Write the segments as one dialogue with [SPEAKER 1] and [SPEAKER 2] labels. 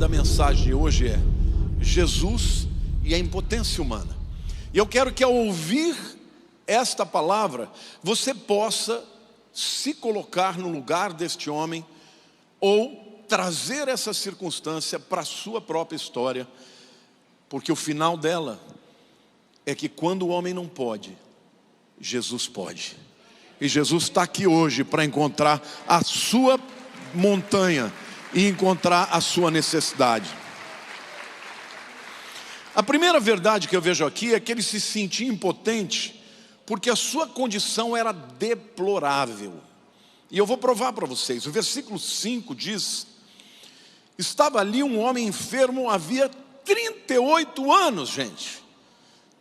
[SPEAKER 1] da mensagem de hoje é Jesus e a impotência humana. E eu quero que ao ouvir esta palavra, você possa se colocar no lugar deste homem, ou trazer essa circunstância para a sua própria história, porque o final dela é que quando o homem não pode, Jesus pode. E Jesus está aqui hoje para encontrar a sua montanha e encontrar a sua necessidade. A primeira verdade que eu vejo aqui é que ele se sentia impotente porque a sua condição era deplorável. E eu vou provar para vocês. O versículo 5 diz: estava ali um homem enfermo havia 38 anos, gente.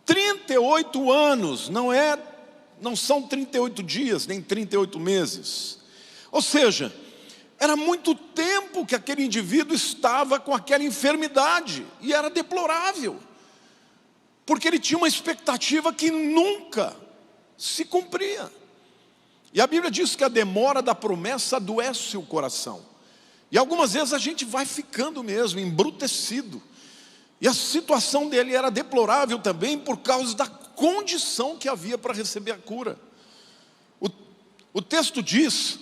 [SPEAKER 1] 38 anos, não são 38 dias, nem 38 meses. Ou seja, era muito tempo que aquele indivíduo estava com aquela enfermidade, e era deplorável, porque ele tinha uma expectativa que nunca se cumpria. E a Bíblia diz que a demora da promessa adoece o coração. E algumas vezes a gente vai ficando mesmo embrutecido. E a situação dele era deplorável também por causa da condição que havia para receber a cura. O texto diz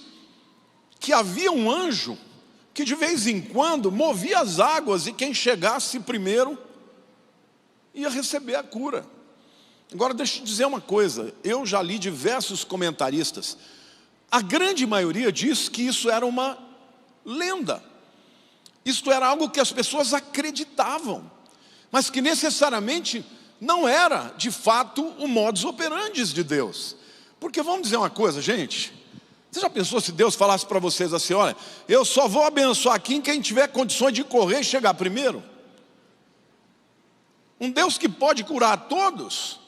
[SPEAKER 1] que havia um anjo que de vez em quando movia as águas, e quem chegasse primeiro ia receber a cura. Agora deixa eu te dizer uma coisa, eu já li diversos comentaristas, a grande maioria diz que isso era uma lenda, isto era algo que as pessoas acreditavam, mas que necessariamente não era de fato o modus operandi de Deus. Porque vamos dizer uma coisa, gente, você já pensou se Deus falasse para vocês assim: olha, eu só vou abençoar aqui em quem tiver condições de correr e chegar primeiro? Um Deus que pode curar a todos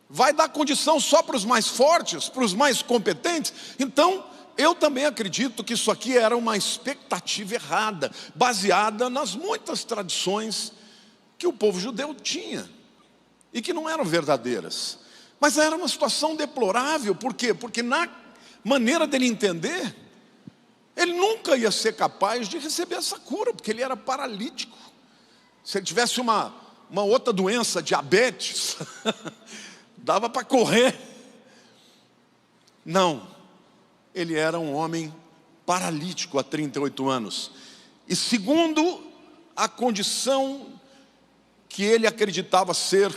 [SPEAKER 1] vai dar condição só para os mais fortes, para os mais competentes? Então, eu também acredito que isso aqui era uma expectativa errada, baseada nas muitas tradições que o povo judeu tinha, e que não eram verdadeiras. Mas era uma situação deplorável. Por quê? Porque na maneira dele entender, ele nunca ia ser capaz de receber essa cura, porque ele era paralítico. Se ele tivesse uma outra doença, diabetes, dava para correr. Não, ele era um homem paralítico há 38 anos. E segundo a condição que ele acreditava ser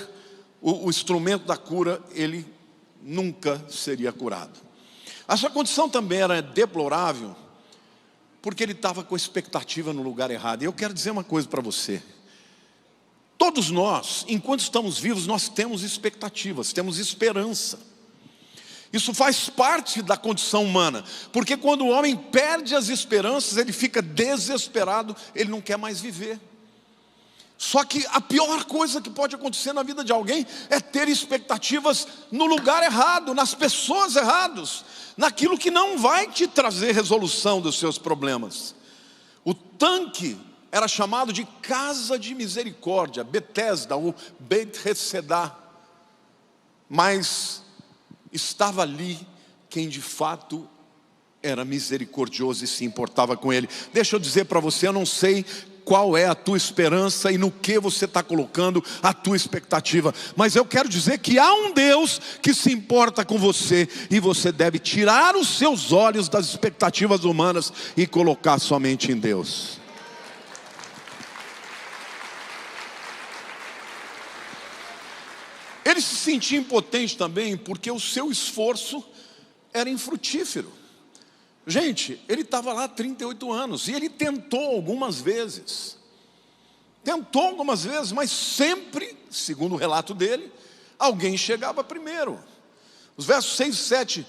[SPEAKER 1] o instrumento da cura, ele nunca seria curado. A sua condição também era deplorável, porque ele estava com a expectativa no lugar errado. E eu quero dizer uma coisa para você: todos nós, enquanto estamos vivos, nós temos expectativas, temos esperança. Isso faz parte da condição humana, porque quando o homem perde as esperanças, ele fica desesperado, ele não quer mais viver. Só que a pior coisa que pode acontecer na vida de alguém é ter expectativas no lugar errado, nas pessoas erradas, naquilo que não vai te trazer resolução dos seus problemas. O tanque era chamado de casa de misericórdia, Betesda, ou Beit Heseda, mas estava ali quem de fato era misericordioso e se importava com ele. Deixa eu dizer para você, eu não sei qual é a tua esperança e no que você está colocando a tua expectativa, mas eu quero dizer que há um Deus que se importa com você, e você deve tirar os seus olhos das expectativas humanas e colocar somente em Deus. Ele se sentia impotente também porque o seu esforço era infrutífero. Gente, ele estava lá há 38 anos, e ele tentou algumas vezes, mas sempre, segundo o relato dele, alguém chegava primeiro. Os versos 6 e 7,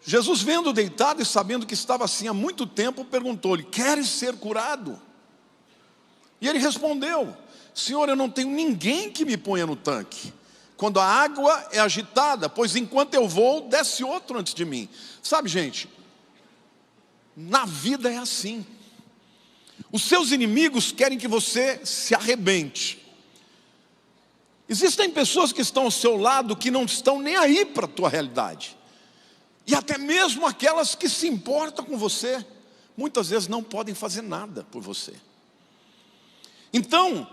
[SPEAKER 1] Jesus, vendo deitado e sabendo que estava assim há muito tempo, perguntou-lhe: queres ser curado? E ele respondeu: Senhor, eu não tenho ninguém que me ponha no tanque quando a água é agitada, pois enquanto eu vou, desce outro antes de mim. Sabe, gente, na vida é assim. Os seus inimigos querem que você se arrebente. Existem pessoas que estão ao seu lado que não estão nem aí para a tua realidade. E até mesmo aquelas que se importam com você, muitas vezes não podem fazer nada por você. Então,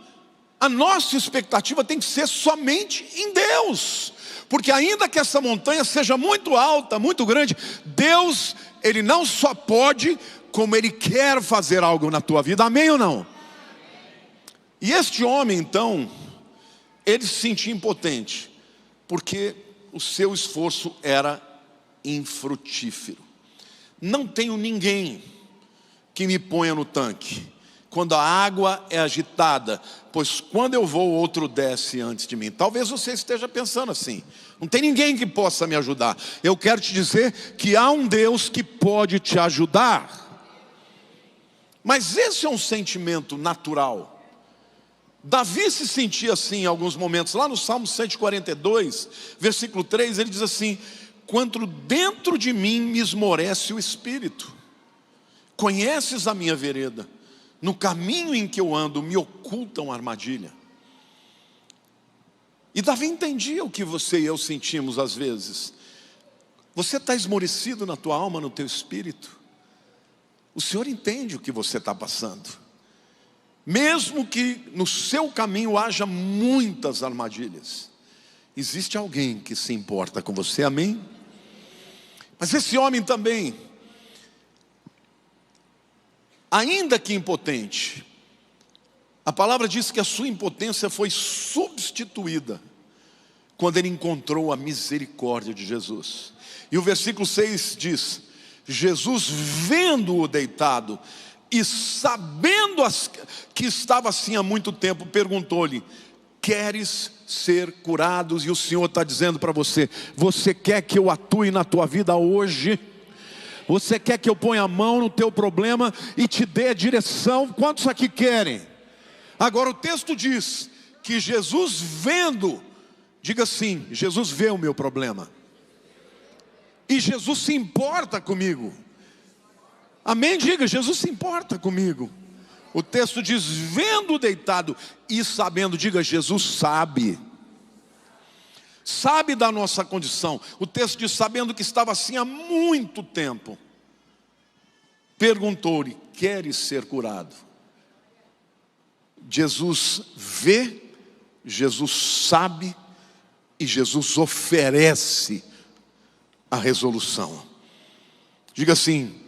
[SPEAKER 1] a nossa expectativa tem que ser somente em Deus. Porque ainda que essa montanha seja muito alta, muito grande, Deus, Ele não só pode, como Ele quer fazer algo na tua vida. Amém ou não? E este homem então, ele se sentia impotente, porque o seu esforço era infrutífero. Não tenho ninguém que me ponha no tanque quando a água é agitada, pois quando eu vou, outro desce antes de mim. Talvez você esteja pensando assim: não tem ninguém que possa me ajudar. Eu quero te dizer que há um Deus que pode te ajudar. Mas esse é um sentimento natural. Davi se sentia assim em alguns momentos. Lá no Salmo 142, versículo 3, ele diz assim: quando dentro de mim me esmorece o espírito, conheces a minha vereda, no caminho em que eu ando me ocultam armadilha. E Davi entendia o que você e eu sentimos às vezes. Você está esmorecido na tua alma, no teu espírito. O Senhor entende o que você está passando. Mesmo que no seu caminho haja muitas armadilhas, existe alguém que se importa com você, amém? Mas esse homem também, ainda que impotente, a palavra diz que a sua impotência foi substituída quando ele encontrou a misericórdia de Jesus. E o versículo 6 diz: Jesus, vendo-o deitado e sabendo que estava assim há muito tempo, perguntou-lhe: queres ser curado? E o Senhor está dizendo para você: você quer que eu atue na tua vida hoje? Você quer que eu ponha a mão no teu problema e te dê a direção? Quantos aqui querem? Agora o texto diz que Jesus vendo, diga assim: Jesus vê o meu problema. E Jesus se importa comigo. Amém? Diga: Jesus se importa comigo. O texto diz: vendo deitado e sabendo. Diga: Jesus sabe. Sabe da nossa condição. O texto diz: sabendo que estava assim há muito tempo, perguntou-lhe: queres ser curado? Jesus vê, Jesus sabe e Jesus oferece a resolução. Diga assim: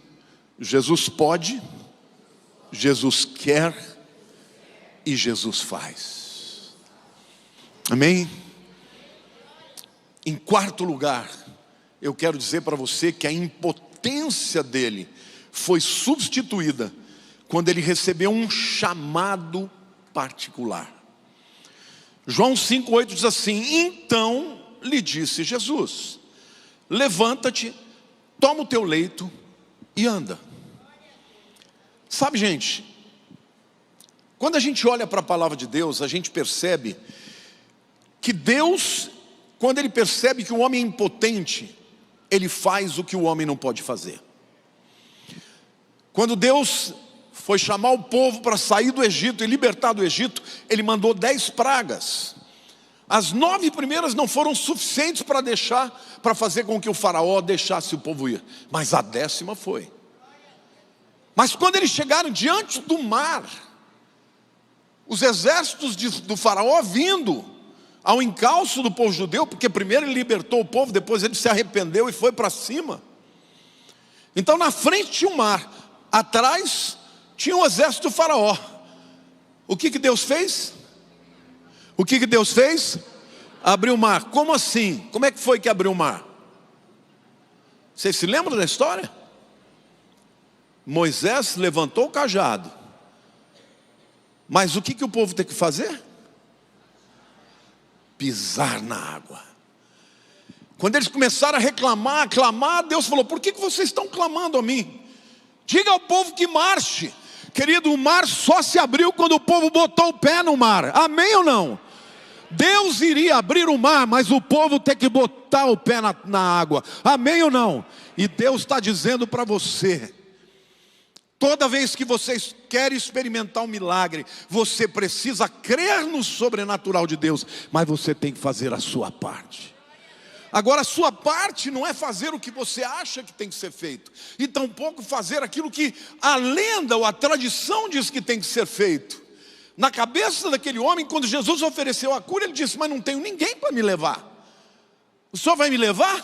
[SPEAKER 1] Jesus pode, Jesus quer e Jesus faz. Amém? Em quarto lugar, eu quero dizer para você que a impotência dele foi substituída quando ele recebeu um chamado particular. João 5,8 diz assim: então lhe disse Jesus: levanta-te, toma o teu leito e anda. Sabe, gente, quando a gente olha para a palavra de Deus, a gente percebe que Deus, quando Ele percebe que o homem é impotente, Ele faz o que o homem não pode fazer. Quando Deus foi chamar o povo para sair do Egito e libertar do Egito, Ele mandou 10 pragas. As 9 primeiras não foram suficientes para fazer com que o faraó deixasse o povo ir, mas a 10ª foi. Mas quando eles chegaram diante do mar, os exércitos do faraó vindo ao encalço do povo judeu, porque primeiro ele libertou o povo, depois ele se arrependeu e foi para cima. Então na frente tinha o mar, atrás tinha o exército do faraó. O que Deus fez? O que Deus fez? Abriu o mar. Como assim? Como é que foi que abriu o mar? Vocês se lembram da história? Moisés levantou o cajado. Mas o que o povo tem que fazer? Pisar na água. Quando eles começaram a reclamar, a clamar, Deus falou: por que vocês estão clamando a mim? Diga ao povo que marche. Querido, o mar só se abriu quando o povo botou o pé no mar. Amém ou não? Deus iria abrir o mar, mas o povo tem que botar o pé na água. Amém ou não? E Deus está dizendo para você: toda vez que vocês querem experimentar um milagre, você precisa crer no sobrenatural de Deus, mas você tem que fazer a sua parte. Agora, a sua parte não é fazer o que você acha que tem que ser feito, e tampouco fazer aquilo que a lenda ou a tradição diz que tem que ser feito. Na cabeça daquele homem, quando Jesus ofereceu a cura, ele disse: mas não tenho ninguém para me levar. O senhor vai me levar?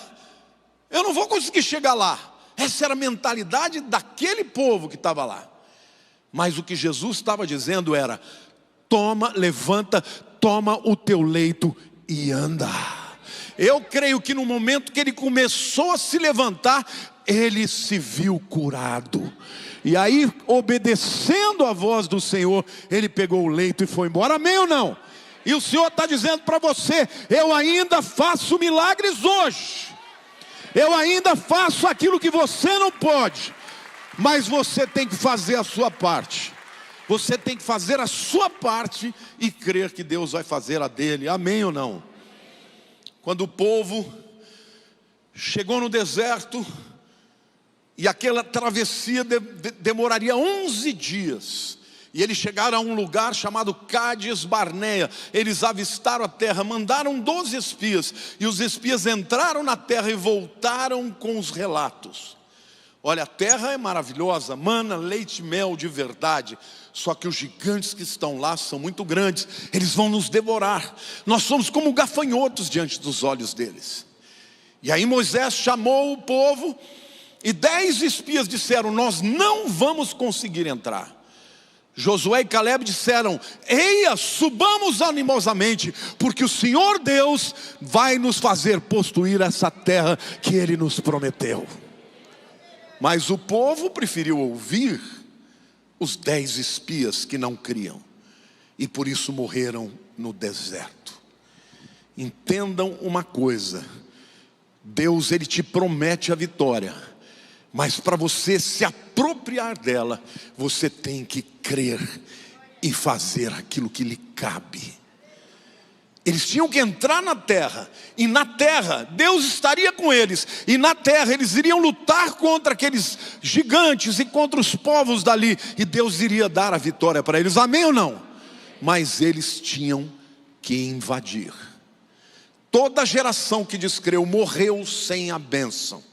[SPEAKER 1] Eu não vou conseguir chegar lá. Essa era a mentalidade daquele povo que estava lá. Mas o que Jesus estava dizendo era: toma, levanta, toma o teu leito e anda. Eu creio que no momento que ele começou a se levantar, ele se viu curado. E aí, obedecendo a voz do Senhor, ele pegou o leito e foi embora. Amém ou não? E o Senhor está dizendo para você: eu ainda faço milagres hoje. Eu ainda faço aquilo que você não pode. Mas você tem que fazer a sua parte. Você tem que fazer a sua parte e crer que Deus vai fazer a dele. Amém ou não? Quando o povo chegou no deserto, e aquela travessia demoraria 11 dias. E eles chegaram a um lugar chamado Cádiz Barneia. Eles avistaram a terra, mandaram 12 espias. E os espias entraram na terra e voltaram com os relatos. Olha, a terra é maravilhosa, mana, leite e mel de verdade. Só que os gigantes que estão lá são muito grandes. Eles vão nos devorar. Nós somos como gafanhotos diante dos olhos deles. E aí Moisés chamou o povo. E 10 espias disseram: nós não vamos conseguir entrar. Josué e Caleb disseram: eia, subamos animosamente, porque o Senhor Deus vai nos fazer possuir essa terra que Ele nos prometeu. Mas o povo preferiu ouvir os 10 espias que não criam, e por isso morreram no deserto. Entendam uma coisa: Deus, Ele te promete a vitória, mas para você se apropriar dela, você tem que crer e fazer aquilo que lhe cabe. Eles tinham que entrar na terra, e na terra Deus estaria com eles, e na terra eles iriam lutar contra aqueles gigantes e contra os povos dali, e Deus iria dar a vitória para eles. Amém ou não? Mas eles tinham que invadir. Toda geração que descreu morreu sem a bênção.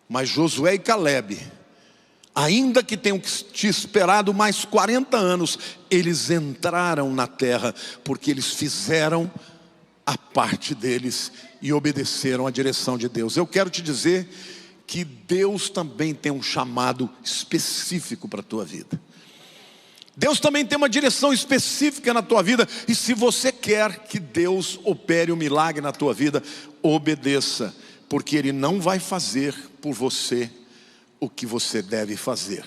[SPEAKER 1] Mas Josué e Caleb, ainda que tenham te esperado mais 40 anos, eles entraram na terra, porque eles fizeram a parte deles e obedeceram à direção de Deus. Eu quero te dizer que Deus também tem um chamado específico para a tua vida. Deus também tem uma direção específica na tua vida. E se você quer que Deus opere um milagre na tua vida, obedeça, porque Ele não vai fazer por você o que você deve fazer,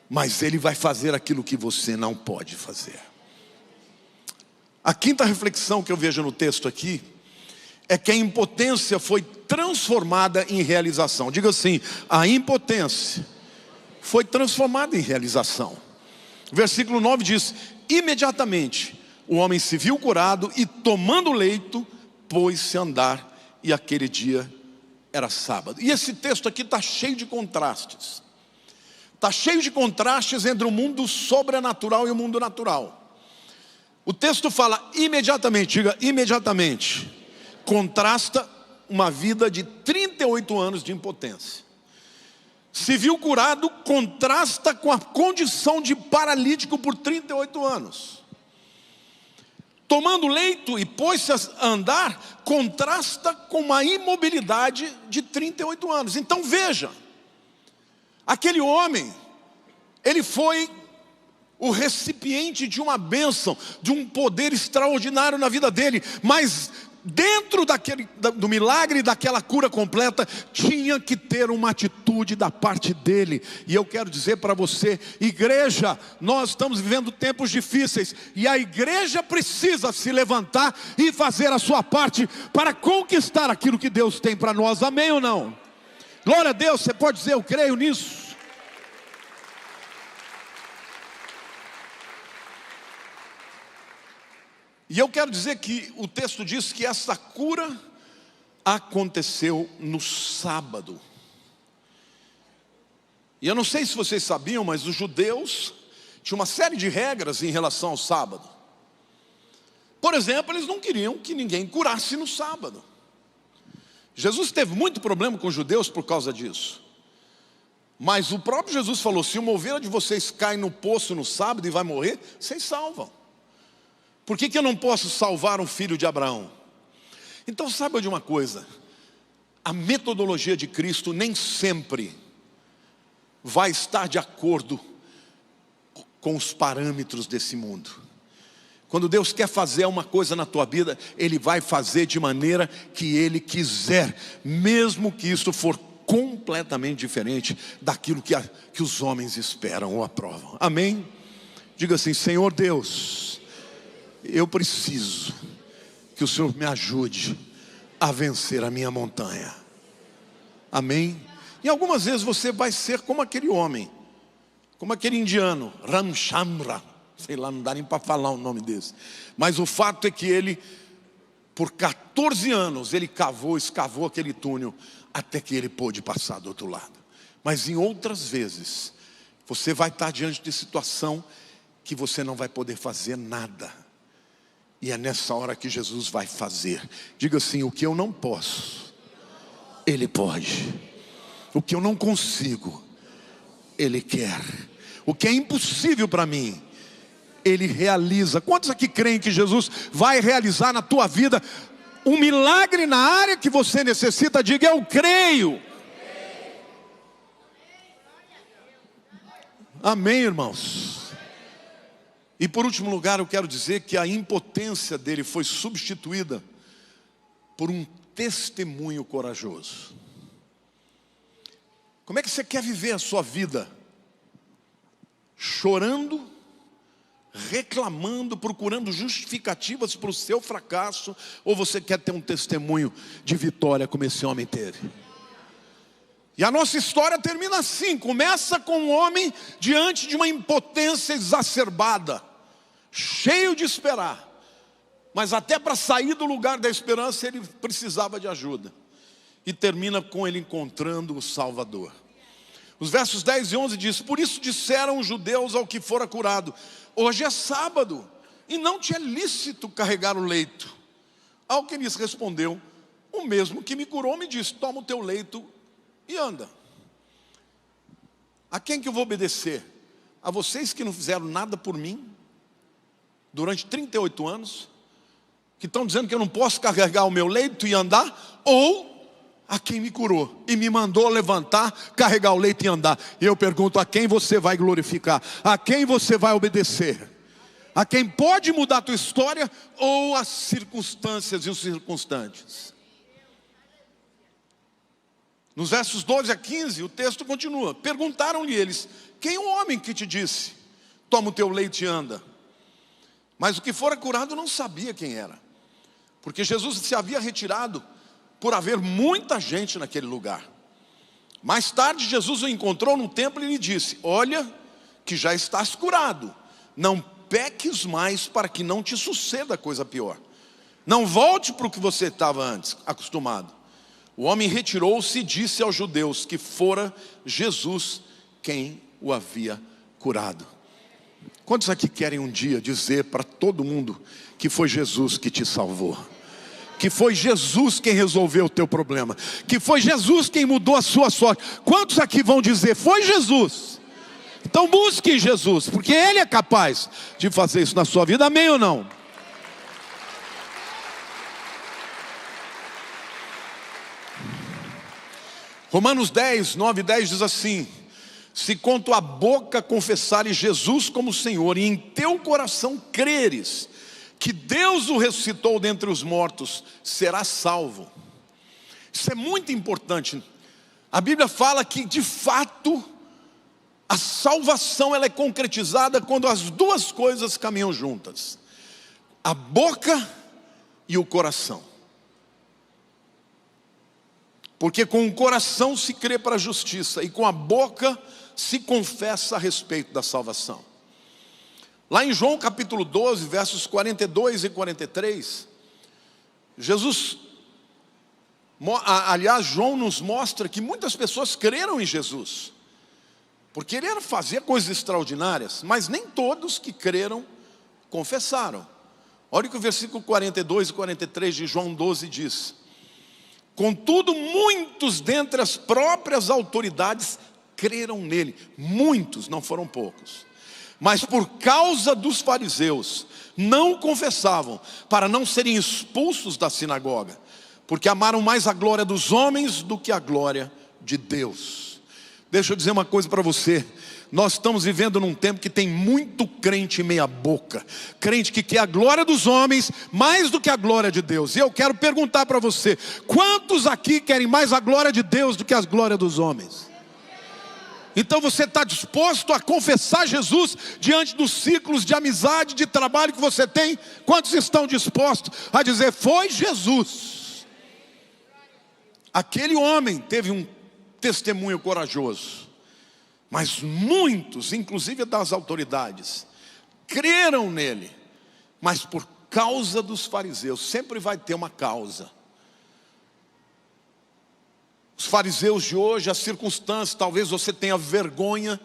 [SPEAKER 1] mas Ele vai fazer aquilo que você não pode fazer. A quinta reflexão que eu vejo no texto aqui é que a impotência foi transformada em realização. Diga assim: a impotência foi transformada em realização. Versículo 9 diz: imediatamente o homem se viu curado e, tomando o leito, pôs-se a andar, e aquele dia era sábado. E esse texto aqui está cheio de contrastes. Está cheio de contrastes entre o mundo sobrenatural e o mundo natural. O texto fala imediatamente, diga imediatamente. Contrasta uma vida de 38 anos de impotência. Se viu curado, contrasta com a condição de paralítico por 38 anos. Tomando leito e pôs-se a andar, contrasta com uma imobilidade de 38 anos. Então veja, aquele homem, ele foi o recipiente de uma bênção, de um poder extraordinário na vida dele, mas dentro do milagre, daquela cura completa, tinha que ter uma atitude da parte dele. E eu quero dizer para você, igreja, nós estamos vivendo tempos difíceis, e a igreja precisa se levantar e fazer a sua parte para conquistar aquilo que Deus tem para nós. Amém ou não? Glória a Deus. Você pode dizer: eu creio nisso. E eu quero dizer que o texto diz que essa cura aconteceu no sábado. E eu não sei se vocês sabiam, mas os judeus tinham uma série de regras em relação ao sábado. Por exemplo, eles não queriam que ninguém curasse no sábado. Jesus teve muito problema com os judeus por causa disso. Mas o próprio Jesus falou: se uma ovelha de vocês cai no poço no sábado e vai morrer, vocês salvam. Por que eu não posso salvar um filho de Abraão? Então saiba de uma coisa: a metodologia de Cristo nem sempre vai estar de acordo com os parâmetros desse mundo. Quando Deus quer fazer uma coisa na tua vida, Ele vai fazer de maneira que Ele quiser, mesmo que isso for completamente diferente daquilo que os homens esperam ou aprovam. Amém? Diga assim: Senhor Deus, eu preciso que o Senhor me ajude a vencer a minha montanha. Amém? E algumas vezes você vai ser como aquele homem, como aquele indiano, Ramchandra, sei lá, não dá nem para falar o nome desse. Mas o fato é que ele, por 14 anos, ele escavou aquele túnel, até que ele pôde passar do outro lado. Mas em outras vezes, você vai estar diante de situação que você não vai poder fazer nada. E é nessa hora que Jesus vai fazer. Diga assim: o que eu não posso, Ele pode. O que eu não consigo, Ele quer. O que é impossível para mim, Ele realiza. Quantos aqui creem que Jesus vai realizar na tua vida um milagre na área que você necessita? Diga: eu creio. Amém, irmãos? E por último lugar, eu quero dizer que a impotência dele foi substituída por um testemunho corajoso. Como é que você quer viver a sua vida? Chorando, reclamando, procurando justificativas para o seu fracasso, ou você quer ter um testemunho de vitória como esse homem teve? E a nossa história termina assim: começa com um homem diante de uma impotência exacerbada, cheio de esperar, mas até para sair do lugar da esperança ele precisava de ajuda. E termina com ele encontrando o Salvador. Os versos 10 e 11 diz: por isso disseram os judeus ao que fora curado: hoje é sábado, e não te é lícito carregar o leito. Ao que lhes respondeu: o mesmo que me curou me disse: toma o teu leito e anda. A quem que eu vou obedecer? A vocês que não fizeram nada por mim durante 38 anos, que estão dizendo que eu não posso carregar o meu leito e andar? Ou a quem me curou e me mandou levantar, carregar o leito e andar? E eu pergunto: a quem você vai glorificar? A quem você vai obedecer? A quem pode mudar a tua história, ou as circunstâncias e os circunstantes? Nos versos 12 a 15, o texto continua: perguntaram-lhe eles: quem é o homem que te disse: toma o teu leito e anda? Mas o que fora curado não sabia quem era, porque Jesus se havia retirado por haver muita gente naquele lugar. Mais tarde Jesus o encontrou no templo e lhe disse: olha que já estás curado, não peques mais, para que não te suceda coisa pior. Não volte para o que você estava antes acostumado. O homem retirou-se e disse aos judeus que fora Jesus quem o havia curado. Quantos aqui querem um dia dizer para todo mundo que foi Jesus que te salvou? Que foi Jesus quem resolveu o teu problema, que foi Jesus quem mudou a sua sorte? Quantos aqui vão dizer: foi Jesus? Então busque Jesus, porque Ele é capaz de fazer isso na sua vida. Amém ou não? Romanos 10, 9 e 10 diz assim: se com tua boca confessares Jesus como Senhor, e em teu coração creres que Deus o ressuscitou dentre os mortos, serás salvo. Isso é muito importante. A Bíblia fala que de fato a salvação ela é concretizada quando as duas coisas caminham juntas: a boca e o coração. Porque com o coração se crê para a justiça, e com a boca se confessa a respeito da salvação. Lá em João capítulo 12, versos 42 e 43, João nos mostra que muitas pessoas creram em Jesus, porque ele era fazer coisas extraordinárias, mas nem todos que creram confessaram. Olha o que o versículo 42 e 43 de João 12 diz: contudo, muitos dentre as próprias autoridades creram nele. Muitos, não foram poucos. Mas por causa dos fariseus, não confessavam, para não serem expulsos da sinagoga, porque amaram mais a glória dos homens do que a glória de Deus. Deixa eu dizer uma coisa para você. Nós estamos vivendo num tempo que tem muito crente meia boca, crente que quer a glória dos homens mais do que a glória de Deus. E eu quero perguntar para você: quantos aqui querem mais a glória de Deus do que a glória dos homens? Então você está disposto a confessar Jesus diante dos ciclos de amizade, de trabalho que você tem? Quantos estão dispostos a dizer: foi Jesus? Aquele homem teve um testemunho corajoso, mas muitos, inclusive das autoridades, creram nele. Mas por causa dos fariseus, sempre vai ter uma causa. Os fariseus de hoje, as circunstâncias, talvez você tenha vergonha,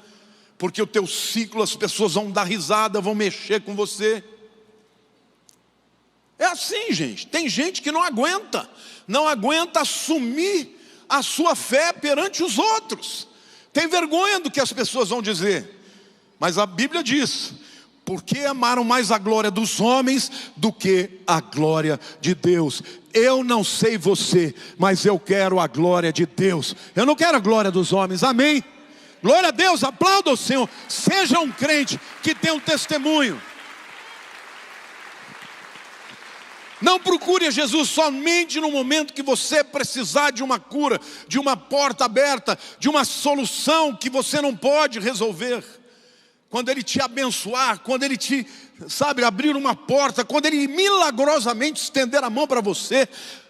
[SPEAKER 1] porque o teu ciclo, as pessoas vão dar risada, vão mexer com você. É assim, gente. Tem gente que não aguenta assumir a sua fé perante os outros. Tem vergonha do que as pessoas vão dizer. Mas a Bíblia diz: porque amaram mais a glória dos homens do que a glória de Deus. Eu não sei você, mas eu quero a glória de Deus. Eu não quero a glória dos homens, amém? Glória a Deus, aplauda o Senhor. Seja um crente que tem um testemunho. Não procure a Jesus somente no momento que você precisar de uma cura, de uma porta aberta, de uma solução que você não pode resolver. Quando Ele te abençoar, quando Ele te, abrir uma porta, quando Ele milagrosamente estender a mão para você,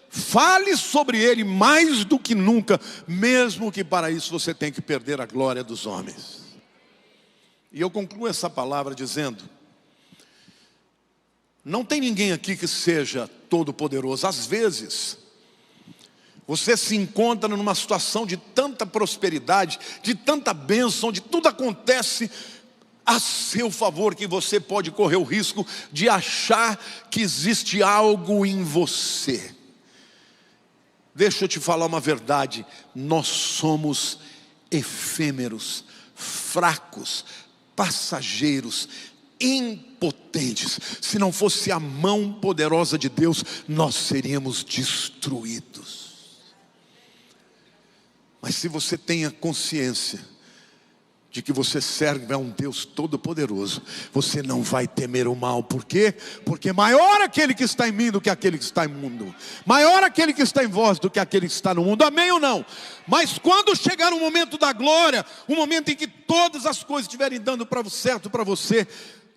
[SPEAKER 1] fale sobre Ele mais do que nunca, mesmo que para isso você tenha que perder a glória dos homens. E eu concluo essa palavra dizendo: não tem ninguém aqui que seja todo poderoso. Às vezes você se encontra numa situação de tanta prosperidade, de tanta bênção, onde tudo acontece a seu favor, que você pode correr o risco de achar que existe algo em você. Deixa eu te falar uma verdade: nós somos efêmeros, fracos, passageiros, impotentes. Se não fosse a mão poderosa de Deus, nós seríamos destruídos. Mas se você tem a consciência de que você serve a um Deus todo-poderoso, você não vai temer o mal. Por quê? Porque maior aquele que está em mim do que aquele que está no mundo. Maior aquele que está em vós do que aquele que está no mundo. Amém ou não? Mas quando chegar o momento da glória, o momento em que todas as coisas estiverem dando certo para você,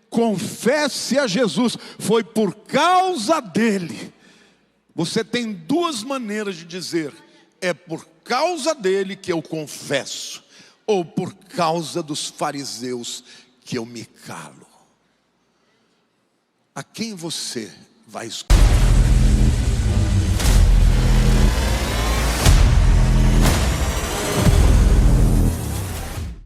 [SPEAKER 1] confesse a Jesus: foi por causa dele. Você tem duas maneiras de dizer: é por causa dele que eu confesso, ou por causa dos fariseus que eu me calo. A quem você vai escolher?